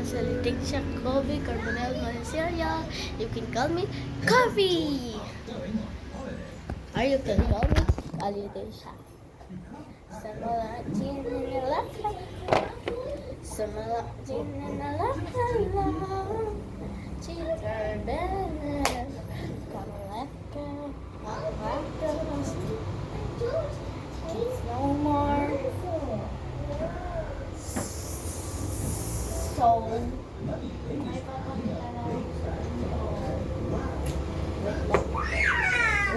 masalitig siya, Kobe, Carbonell, Malaysia. You can call me Coffee! Or you can call me Alitisha. Sa mga chinilap sa mga chinilap cheater than Kamalaka, it's no more. So,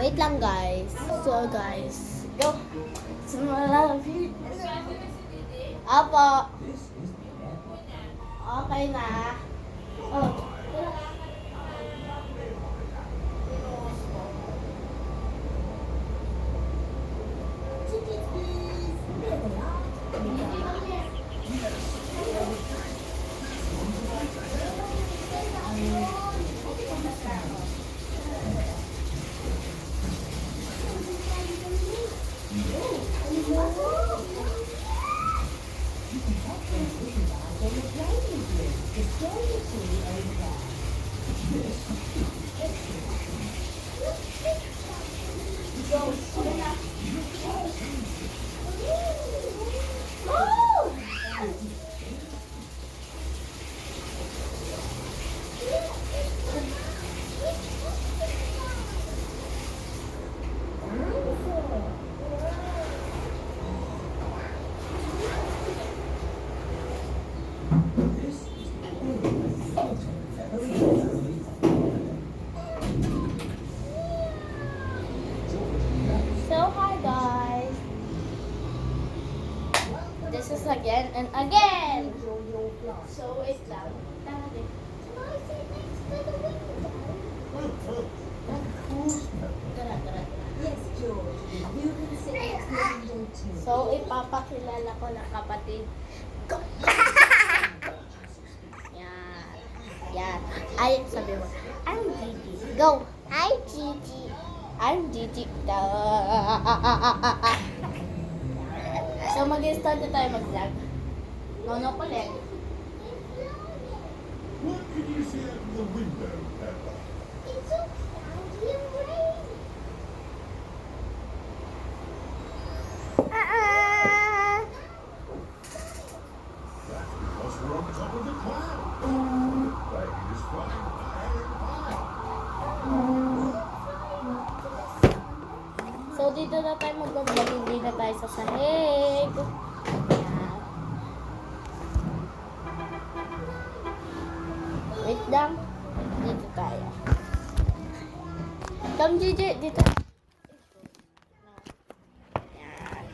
wait lang guys. So guys, go. Sumalapit. Apo. Okay na. Oh. So hi guys, this is again and again. So wait lang. So ipapakilala ko na kapatid ko. Yan. Yan. Ay, sabi mo. I'm Gigi. Go. Hi Gigi. I'm Gigi. So mag-start na tayo mag-vlog. Nono ko ulit. What can you see out the window, Peppa? It's so cloudy and rainy. That's because we're on top of the cloud. Rain is flying high and high. So dito na tayo mag-vlog, hindi na tayo sa sahig. Yan. Wait lang. Dito tayo. Come Gigi, dito. Yan.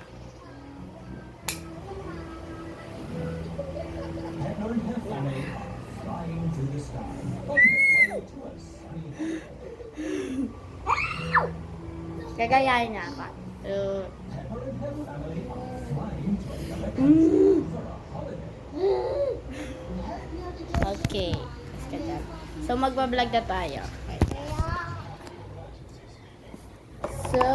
Pepper and her family are flying through the sky on their way to a sunny Gagayahin niya ako. Pepper and her family are flying to another country for a holiday. Okay. Let's get that. So magbablog na tayo. So,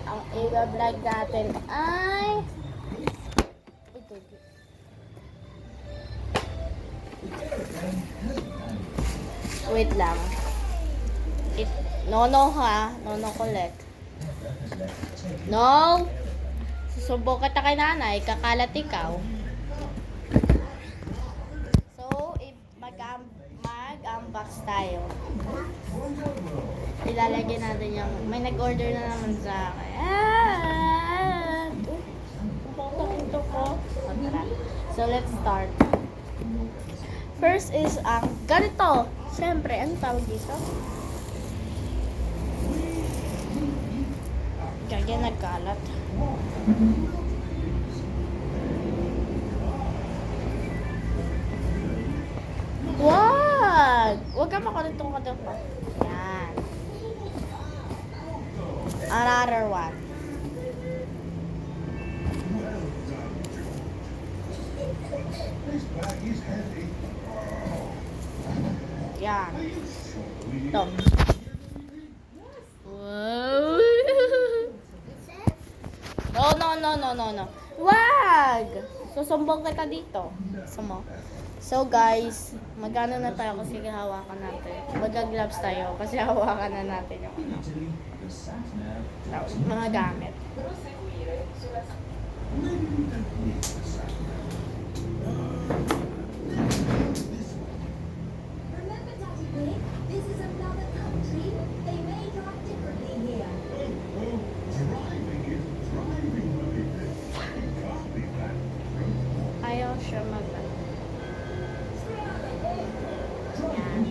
ang i-vlog natin ay ito. Wait lang. No ha. No collect. No! Susubo kita kay nanay. Kakalat ikaw. So, mag-unbox tayo. Ilalagay natin yung... May nag-order na naman sa akin. Ito ko. So, let's start. First is ang ganito. Siyempre, ano tawag dito? Kaya nagkalat. Wag! Huwag ka makulitong ka doon. Yan. Another one. This bag is heavy. Yan. Ito. Wow. No. Wag! Susumbong kita dito. Gusto mo? So guys, magano na tayo kasi hawakan natin. Mag-gloves tayo kasi hawakan na natin yung ano, Italy, the sat nav, mga gamit. Maybe we don't need the sat-nav. Remember, Daddy Pig, this is another country. They may drive differently here. Oh, driving is driving, Mummy. It can't be that. Ayaw siya mag Yan.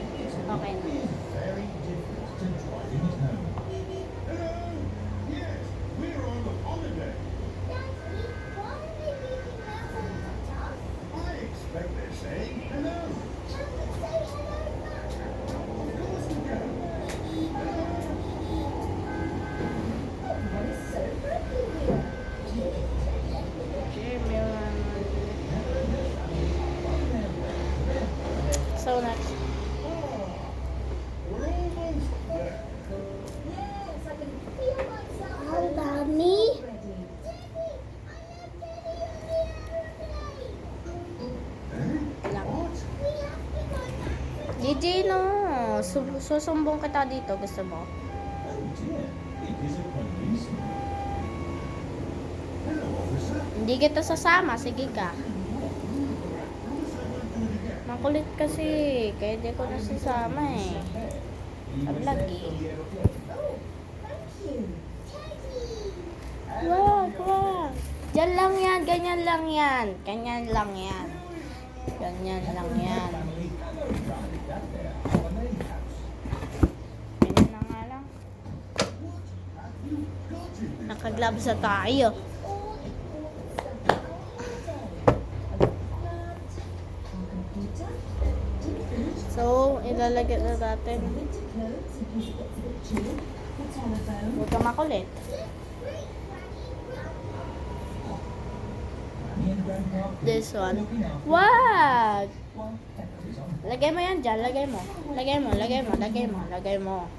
Okay na. very different to driving at home. Hello? Yes, we're on holiday. Daddy, why are they leaving mountains at us? I expect they're saying hello. Can we say hello back? Of course we can. Everyone is so friendly here. So next. We're almost there. Yes, I can feel myself. Ang dami. Ready. Lang. What? Gigi, no. Susumbong kita dito. Gusto mo? Oh dear, it is a policeman. Hello, officer. Hindi kita sasama. Sige ka. Makulit kasi. Kaya di ko nasasama eh. Tablag eh. Oh, thank you. Wag, wag. Diyan lang yan. Ganyan lang yan. Ganyan lang yan. Ganyan lang yan. Family, hello, family, that there, holiday house. Ganyan na nga lang. Have you got in this? Nakagloves na tayo. So, ilalagay na natin. Huwag ka makulit. Granny and Grandpa This one. looking after Wag! while Pepper is on. Lagay mo yan dyan. Lagay mo. Lagay mo. Lagay mo. Lagay mo. Lagay mo.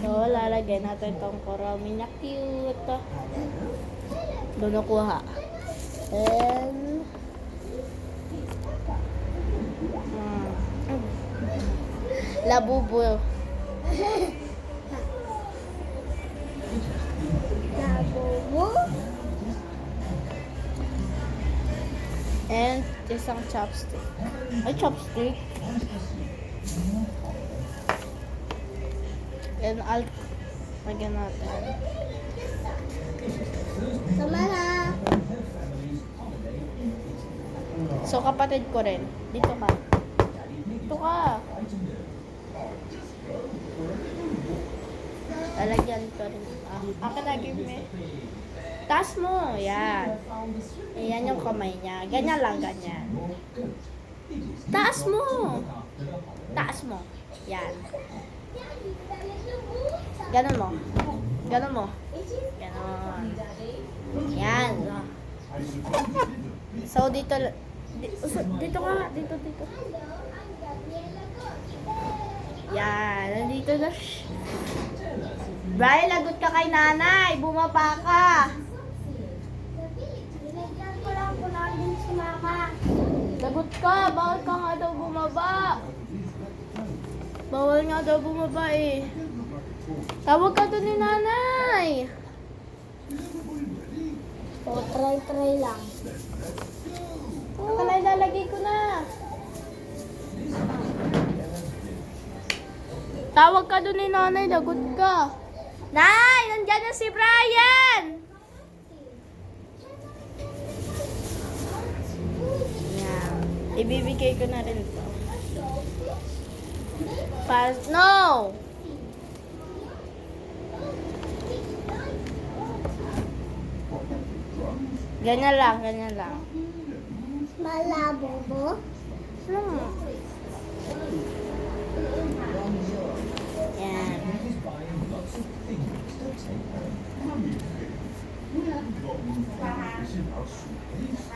So, lalagay natin tong kurami na cute. Doon nakuha. And... Labubo. Labubo. And isang chopstick. Ay, chopstick. And lagyan natin. Tama na. So, kapatid ko rin. Dito ka. Dito ka. Lalagyan ko rin. Akin lagi mo eh. Taas mo. Yan. Yan yung kamay niya. Ganyan lang, ganyan. Taas mo. Taas mo. Yan. Ganon mo. Ganon mo. Ganon. Yan. So, dito ka. Dito. Yan. Nandito na. Brian, lagot ka kay nanay. Bumaba ka. Lagot ka. Bawal ka nga daw bumaba. Bawal nga daw bumaba eh. Tawag ka doon ni nanay. O, try lang. Akala ilalagay ko na. Tawag ka doon ni nanay. Lagot ka. Nay! Nandiyan na si Brian! Yan. Ibibigay ko na rin ito. No! Ganyan lang, ganyan lang. Malabo mo? Yan. He's buying lots of things to take home. We haven't got room for this in our suitcase.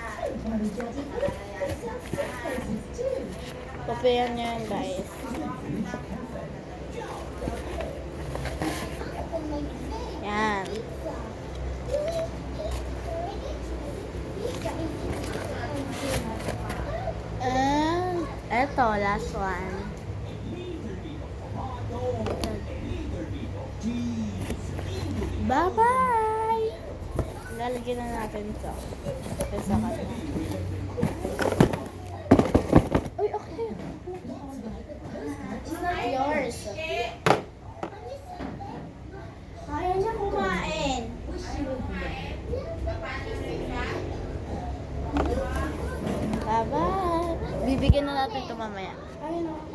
Kopiyan niya yan, guys. Yan. Eto, last one. Bye-bye! Lalagyan na natin ito. Ito sa kanya. Uy, okay. It's not yours. Kaya niya kumain. Bye-bye! Bibigyan na natin ito mamaya. Ayun o.